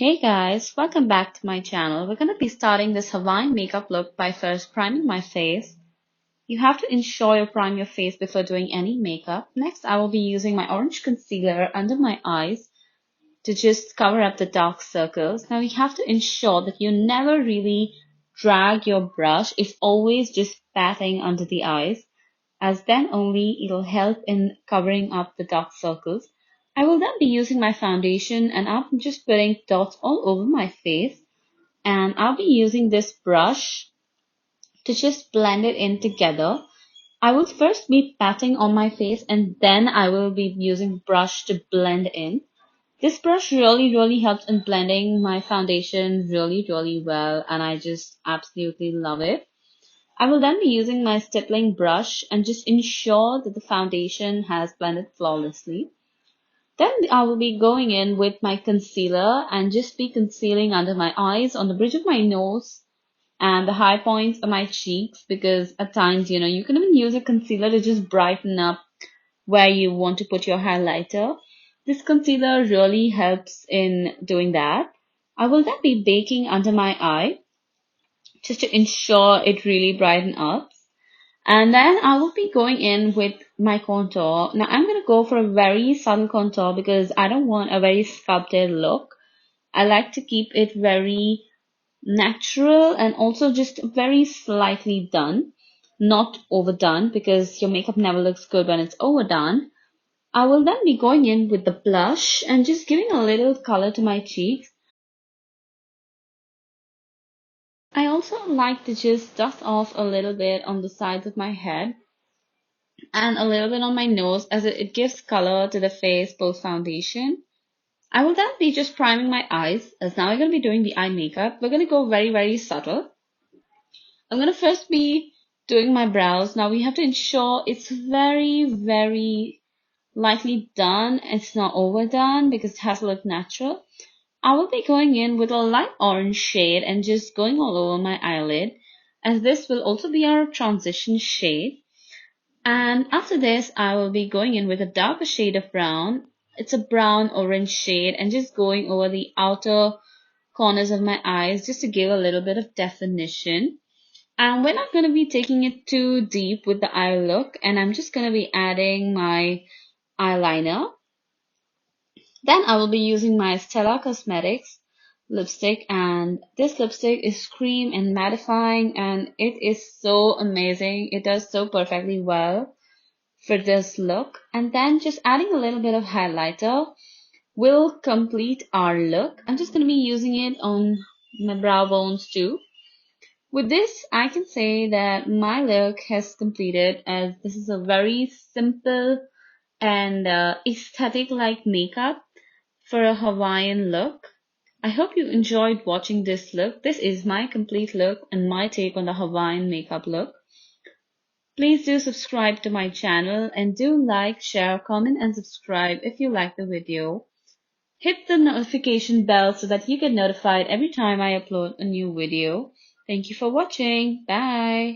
Hey guys, welcome back to my channel. We're going to be starting this Hawaiian makeup look by first priming my face. You have to ensure you prime your face before doing any makeup. Next, I will be using my orange concealer under my eyes to just cover up the dark circles. Now you have to ensure that you never really drag your brush. It's always just patting under the eyes, as then only it'll help in covering up the dark circles. I will then be using my foundation and I'm just putting dots all over my face, and I'll be using this brush to just blend it in together. I will first be patting on my face and then I will be using brush to blend in. This brush really helps in blending my foundation really well, and I just absolutely love it. I will then be using my stippling brush and just ensure that the foundation has blended flawlessly. Then I will be going in with my concealer and just be concealing under my eyes, on the bridge of my nose, and the high points of my cheeks, because at times, you can even use a concealer to just brighten up where you want to put your highlighter. This concealer really helps in doing that. I will then be baking under my eye just to ensure it really brighten up. And then I will be going in with my contour. Now I'm going to go for a very subtle contour because I don't want a very sculpted look. I like to keep it very natural and also just very slightly done, not overdone, because your makeup never looks good when it's overdone. I will then be going in with the blush and just giving a little color to my cheeks. I also like to just dust off a little bit on the sides of my head and a little bit on my nose, as it gives color to the face post foundation. I will then be just priming my eyes, as now we're going to be doing the eye makeup. We're going to go very subtle. I'm going to first be doing my brows. Now we have to ensure it's very lightly done. It's not overdone because it has to look natural. I will be going in with a light orange shade and just going all over my eyelid, as this will also be our transition shade. And after this, I will be going in with a darker shade of brown. It's a brown orange shade, and just going over the outer corners of my eyes just to give a little bit of definition. And we're not going to be taking it too deep with the eye look, and I'm just going to be adding my eyeliner. Then I will be using my Stella Cosmetics lipstick, and this lipstick is cream and mattifying, and it is so amazing. It does so perfectly well for this look. And then just adding a little bit of highlighter will complete our look. I'm just going to be using it on my brow bones too. With this, I can say that my look has completed, as this is a very simple and aesthetic like makeup for a Hawaiian look. I hope you enjoyed watching this look. This is my complete look and my take on the Hawaiian makeup look. Please do subscribe to my channel and do like, share, comment and subscribe if you like the video. Hit the notification bell so that you get notified every time I upload a new video. Thank you for watching. Bye.